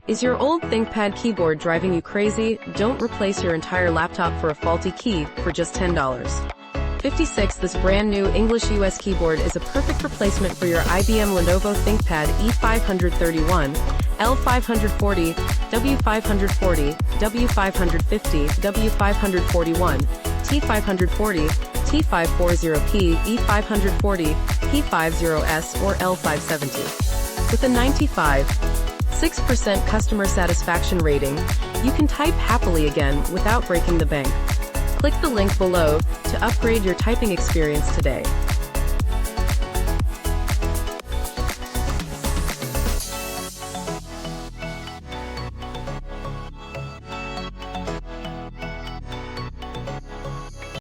Is your old ThinkPad keyboard driving you crazy? Don't replace your entire laptop for a faulty key for just $10. 56. This brand new English US keyboard is a perfect replacement for your IBM Lenovo ThinkPad E531, L540, W540, W550, W541, T540, T540P, E540, P50S, or L570. With a 95.6% customer satisfaction rating, you can type happily again without breaking the bank. Click the link below to upgrade your typing experience today.